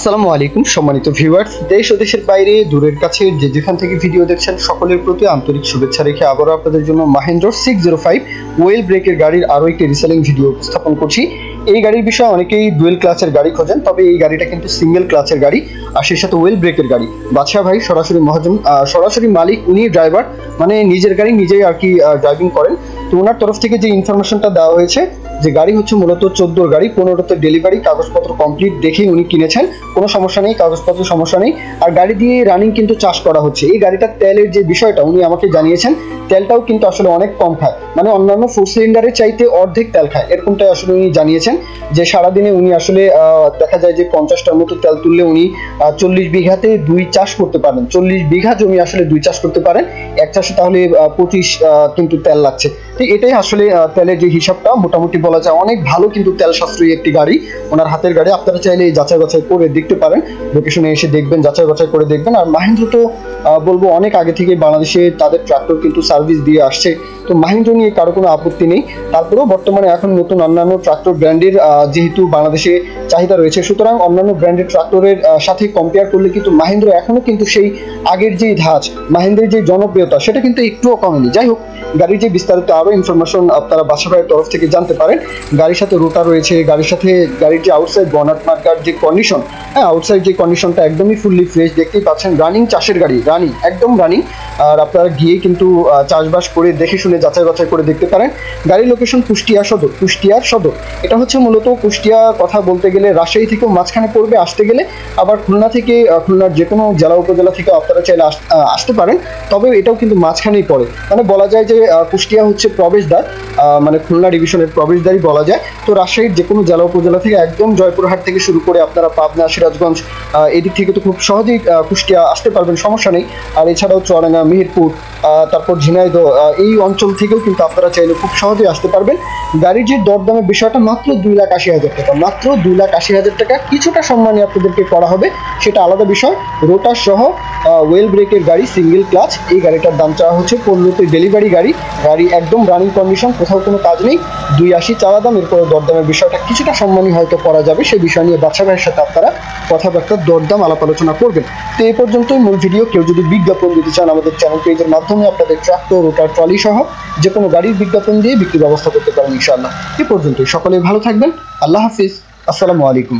আসসালামু আলাইকুম সম্মানিত ভিউয়ার্স, দেশ ও দেশের বাইরে দূরের কাছে যে যেখান থেকে ভিডিও দেখছেন সকলের প্রতি আন্তরিক শুভেচ্ছা রেখে আবারও আপনাদের জন্য মাহিন্দ্রা 605 ওয়েল ব্রেকের গাড়ির আরও একটি রিসেলিং ভিডিও উপস্থাপন করছি। এই গাড়ির বিষয়ে অনেকেই ডুয়েল ক্লাচের গাড়ি খোঁজেন, তবে এই গাড়িটা কিন্তু সিঙ্গেল ক্লাচের গাড়ি আর সেই সাথে ওয়েল ব্রেকের গাড়ি। বাদশা ভাই সরাসরি মহাজন, সরাসরি মালিক, উনি ড্রাইভার, মানে নিজের গাড়ি নিজেই আর কি ড্রাইভিং করেন। তো ওনার তরফ থেকে যে ইনফরমেশনটা দেওয়া হয়েছে যে গাড়ি হচ্ছে মূলত 14 গাড়ি, 15তে ডেলিভারি, কাগজপত্র কমপ্লিট দেখেই উনি কিনেছেন, কোনো সমস্যা নেই, কাগজপত্র সমস্যা নেই। আর গাড়ি দিয়ে রানিং কিন্তু চাষ করা হচ্ছে। এই গাড়িটার তেলের যে বিষয়টা উনি আমাকে জানিয়েছেন, তেলটাও কিন্তু আসলে অনেক কম খায়, মানে অন্যান্য 4 সিলিন্ডারের চাইতে অর্ধেক তেল খায়, এরকমটাই আসলে উনি জানিয়েছেন। যে সারাদিনে উনি আসলে দেখা যায় যে 50টার মতো তেল তুললে উনি 40 বিঘাতে 2 চাষ করতে পারেন। 40 বিঘা জমি আসলে 2 চাষ করতে পারেন এক চাষে, তাহলে 25 কিন্তু তেল লাগছে। তো এটাই আসলে তেলের যে হিসাবটা মোটামুটি বলা যায় অনেক ভালো, কিন্তু তেল সাশ্রয়ী একটি গাড়ি, ওনার হাতের গাড়ি। আপনারা চাইলে যাচাই বাছাই করে দেখতে পারেন, লোকেশনে এসে দেখবেন, যাচাই বাছাই করে দেখবেন। আর মাহিন্দ্রা তো বলবো অনেক আগে থেকে বাংলাদেশে তাদের ট্রাক্টর কিন্তু সার্ভিস দিয়ে আসছে, তো মাহিন্দ্রা নিয়ে কারো কোনো আপত্তি নেই। তারপরেও বর্তমানে এখন নতুন অন্যান্য ট্রাক্টর ব্র্যান্ডের যেহেতু বাংলাদেশে চাহিদা রয়েছে, সুতরাং অন্যান্য ব্র্যান্ডের ট্রাক্টরের সাথে কম্পেয়ার করলে কিন্তু মাহিন্দ্রা এখনো কিন্তু সেই আগের যেই ধাঁচ, মাহিন্দ্রার যে জনপ্রিয়তা সেটা কিন্তু একটুও কমেনি। যাই হোক, গাড়ির যে বিস্তারিত আরো ইনফরমেশন আপনারা বাসা ভাইয়ের তরফ থেকে জানতে পারেন। গাড়ির সাথে রোটা রয়েছে, গাড়ির সাথে গাড়ির যে আউটসাইড বনাট মার্কার যে কন্ডিশন, হ্যাঁ আউটসাইড যে কন্ডিশনটা একদমই ফুললি ফ্রেশ, দেখতেই পাচ্ছেন। রানিং চাষের গাড়ি, রানিং, একদম রানিং। আর আপনারা গিয়ে কিন্তু চাষবাস করে দেখে শুনে যাচাই বাছাই করে দেখতে পারেন। গাড়ির লোকেশন কুষ্টিয়া সদর, কুষ্টিয়ার সদর। এটা হচ্ছে মূলত কুষ্টিয়া কথা বলতে গেলে রাজশাহী থেকেও মাঝখানে পড়বে আসতে গেলে, আবার খুলনা থেকে, খুলনার যে কোনো জেলা উপজেলা থেকে আপনারা চাইলে আসতে পারেন, তবে এটাও কিন্তু মাঝখানেই পড়ে। মানে বলা যায় যে কুষ্টিয়া হচ্ছে প্রবেশদ্বার, মানে খুলনা ডিভিশনের প্রবেশদ্বারই বলা যায়। তো রাজশাহীর যে কোনো জেলা উপজেলা থেকে একদম জয়পুরহাট থেকে শুরু করে আপনারা পাবনা, সিরাজগঞ্জ, এদিক থেকে তো খুব সহজেই কুষ্টিয়া আসতে পারবেন, সমস্যা নেই। আর এছাড়াও চুয়াডাঙ্গা, মেহেরপুর, তারপর ঝিনাইদহ, এই অঞ্চল থেকেও কিন্তু আপনারা চাইলে খুব সহজেই আসতে পারবেন। গাড়ির যে দরদামের বিষয়টা মাত্র 2,80,000 টাকা, মাত্র 2,80,000 টাকা। কিছুটা সম্মানী আপনাদেরকে করা হবে, সেটা আলাদা বিষয়। রোটার সহ ওয়েল ব্রেকের গাড়ি, সিঙ্গেল ক্লাচ, এই গাড়িটার দাম চাওয়া হচ্ছে 15তে ডেলিভারি গাড়ি, গাড়ি একদম রানিং কন্ডিশন, কোথাও কোনো কাজ নেই। 2,80 চাওয়া দাম। এরপরে দরদামের বিষয়টা কিছুটা সম্মানী হয়তো করা যাবে, সেই বিষয় নিয়ে বাদশা ভাইয়ের সাথে আপনারা কথাবার্তা, দরদাম, আলাপ আলোচনা করবেন। তো এই পর্যন্তই মূল ভিডিও। কেউ যদি বিজ্ঞাপন দিতে চান আমাদের চ্যানেল পেজের মাধ্যমে আপনাদের ট্রাক্টর, রোটার, ট্রলি সহ যে কোনো গাড়ির বিজ্ঞাপন দিয়ে বিক্রির ব্যবস্থা করতে পারেন ইনশাআল্লাহ। এই পর্যন্তই, সকলেই ভালো থাকবেন। আল্লাহ হাফিজ, আসসালামু আলাইকুম।